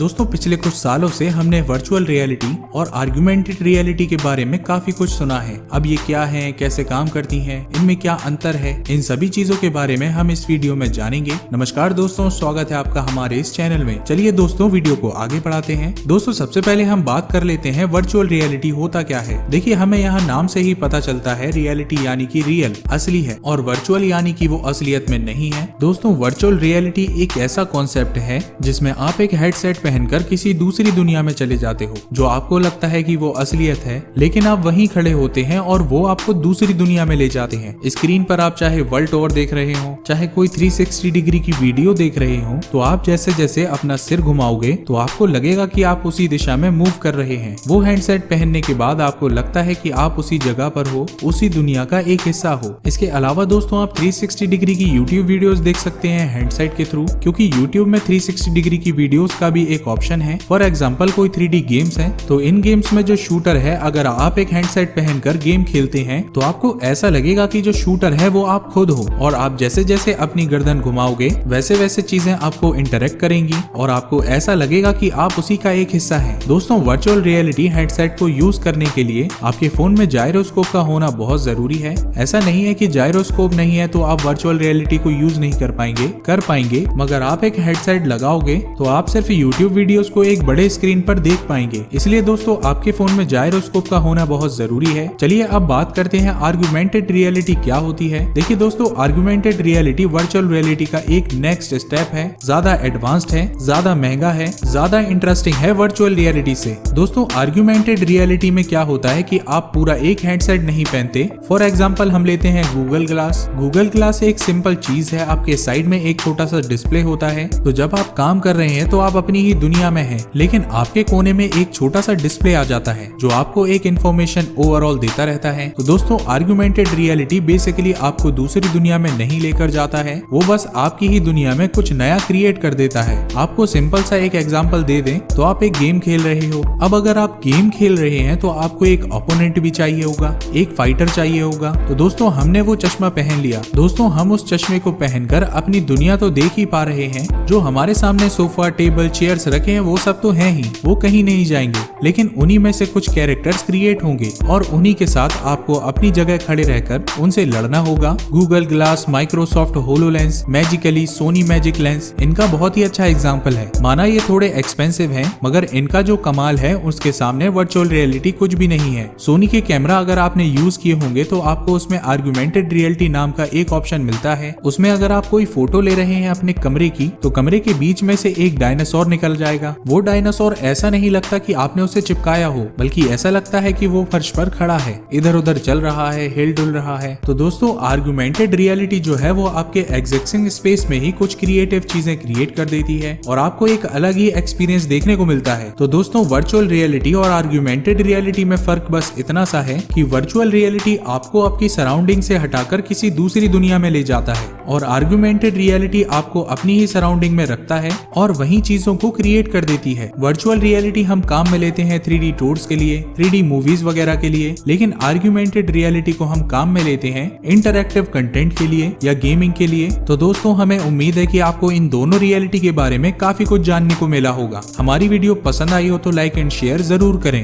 दोस्तों पिछले कुछ सालों से हमने वर्चुअल रियलिटी और आर्गुमेंटेड रियलिटी के बारे में काफी कुछ सुना है। अब ये क्या है, कैसे काम करती हैं, इनमें क्या अंतर है, इन सभी चीजों के बारे में हम इस वीडियो में जानेंगे। नमस्कार दोस्तों, स्वागत है आपका हमारे इस चैनल में। चलिए दोस्तों वीडियो को आगे बढ़ाते हैं। दोस्तों सबसे पहले हम बात कर लेते हैं वर्चुअल रियलिटी होता क्या है। देखिए हमें यहाँ नाम से ही पता चलता है रियलिटी यानी कि रियल असली है और वर्चुअल यानी कि वो असलियत में नहीं है। दोस्तों वर्चुअल रियलिटी एक ऐसा कॉन्सेप्ट है जिसमें आप एक हेडसेट पहनकर किसी दूसरी दुनिया में चले जाते हो। जो आपको लगता है कि वो असलियत है, लेकिन आप वहीं खड़े होते हैं और वो आपको दूसरी दुनिया में ले जाते हैं। स्क्रीन पर आप चाहे वर्ल्ड टूर देख रहे हो, चाहे कोई 360 डिग्री की वीडियो देख रहे हो, तो आप जैसे जैसे अपना सिर घुमाओगे तो आपको लगेगा कि आप उसी दिशा में मूव कर रहे हैं। वो हेडसेट पहनने के बाद आपको लगता है कि आप उसी जगह पर हो, उसी दुनिया का एक हिस्सा हो। इसके अलावा दोस्तों आप 360 डिग्री की यूट्यूब वीडियोस देख सकते हैं हेडसेट के थ्रू, क्योंकि यूट्यूब में 360 डिग्री की वीडियोस का भी एक ऑप्शन है। फॉर एग्जांपल कोई 3D गेम्स है तो इन गेम्स में जो शूटर है, अगर आप एक हेडसेट पहनकर गेम खेलते हैं तो आपको ऐसा लगेगा कि जो शूटर है वो आप खुद हो, और आप जैसे जैसे अपनी गर्दन घुमाओगे वैसे वैसे चीजें आपको इंटरेक्ट करेंगी और आपको ऐसा लगेगा कि आप उसी का एक हिस्सा है। दोस्तों वर्चुअल रियलिटी हेडसेट को यूज करने के लिए आपके फोन में जायरोस्कोप का होना बहुत जरूरी है। ऐसा नहीं है कि जायरोस्कोप नहीं है तो आप वर्चुअल रियलिटी को यूज नहीं कर पाएंगे, मगर आप एक हेडसेट लगाओगे तो आप सिर्फ यूट्यूब वीडियोस को एक बड़े स्क्रीन पर देख पाएंगे। इसलिए दोस्तों आपके फोन में जायरोस्कोप का होना बहुत जरूरी है। चलिए अब बात करते हैं आर्गुमेंटेड रियलिटी क्या होती है। देखिए दोस्तों आर्गुमेंटेड रियलिटी वर्चुअल रियलिटी का एक नेक्स्ट स्टेप है, ज्यादा एडवांस्ड है, ज्यादा महंगा है, ज्यादा इंटरेस्टिंग है वर्चुअल रियलिटी से। दोस्तों आर्गुमेंटेड रियलिटी में क्या होता है कि आप पूरा एक हेडसेट नहीं पहनते। फॉर एग्जाम्पल हम लेते हैं गूगल ग्लास। गूगल ग्लास एक सिंपल चीज है, आपके साइड में एक छोटा सा डिस्प्ले होता है, तो जब आप काम कर रहे हैं तो आप अपनी ही दुनिया में हैं, लेकिन आपके कोने में एक छोटा सा डिस्प्ले आ जाता है जो आपको एक इन्फॉर्मेशन ओवरऑल देता रहता है। तो दोस्तों आर्गुमेंटेड रियलिटी बेसिकली आपको दूसरी दुनिया में नहीं लेकर जाता है, वो बस आपकी ही दुनिया में कुछ नया क्रिएट कर देता है। आपको सिंपल सा एक एग्जांपल दे दें तो आप एक गेम खेल रहे हो। अब अगर आप गेम खेल रहे हैं तो आपको एक ओपोनेंट भी चाहिए होगा, एक फाइटर चाहिए होगा। तो दोस्तों हमने वो चश्मा पहन लिया। दोस्तों हम उस चश्मे को पहनकर अपनी दुनिया तो देख ही पा रहे हैं, जो हमारे सामने सोफा टेबल चेयर्स रखे हैं वो सब तो हैं ही, वो कहीं नहीं जाएंगे, लेकिन उन्हीं में से कुछ कैरेक्टर्स क्रिएट होंगे और उन्हीं के साथ आपको अपनी जगह खड़े रहकर उनसे लड़ना होगा। Google glass, Microsoft HoloLens, magically, Sony magic lens इनका बहुत ही अच्छा एग्जांपल है। माना ये थोड़े एक्सपेंसिव हैं, मगर इनका जो कमाल है उसके सामने वर्चुअल रियलिटी कुछ भी नहीं है। सोनी के कैमरा अगर आपने यूज किए होंगे तो आपको उसमें आर्गुमेंटेड रियलिटी नाम का एक ऑप्शन मिलता है। उसमें अगर आप कोई फोटो ले रहे हैं अपने कमरे की, तो कमरे के बीच में से एक डायनासोर निकल जाएगा। वो डायनासोर ऐसा नहीं लगता कि आपने उसे चिपकाया हो, बल्कि ऐसा लगता है कि वो फर्श पर खड़ा है, इधर उधर चल रहा है, हिल डुल रहा है। तो दोस्तों आर्गुमेंटेड रियलिटी जो है वो आपके एग्जिस्टिंग स्पेस में ही कुछ क्रिएटिव चीजें क्रिएट कर देती है और आपको एक अलग ही एक्सपीरियंस देखने को मिलता है। तो दोस्तों वर्चुअल रियलिटी और आर्गुमेंटेड रियलिटी में फर्क बस इतना सा है कि वर्चुअल रियलिटी आपको आपकी सराउंडिंग से हटाकर किसी दूसरी दुनिया में ले जाता है और आर्गुमेंटेड रियलिटी आपको अपनी ही सराउंडिंग में रखता है और वही चीजों को क्रिएट कर देती है। वर्चुअल रियलिटी हम काम में लेते हैं 3D टूर्स के लिए, 3D मूवीज वगैरह के लिए, लेकिन आर्गुमेंटेड रियलिटी को हम काम में लेते हैं इंटरैक्टिव कंटेंट के लिए या गेमिंग के लिए। तो दोस्तों हमें उम्मीद है कि आपको इन दोनों रियलिटी के बारे में काफी कुछ जानने को मिला होगा। हमारी वीडियो पसंद आई हो तो लाइक एंड शेयर जरूर करें।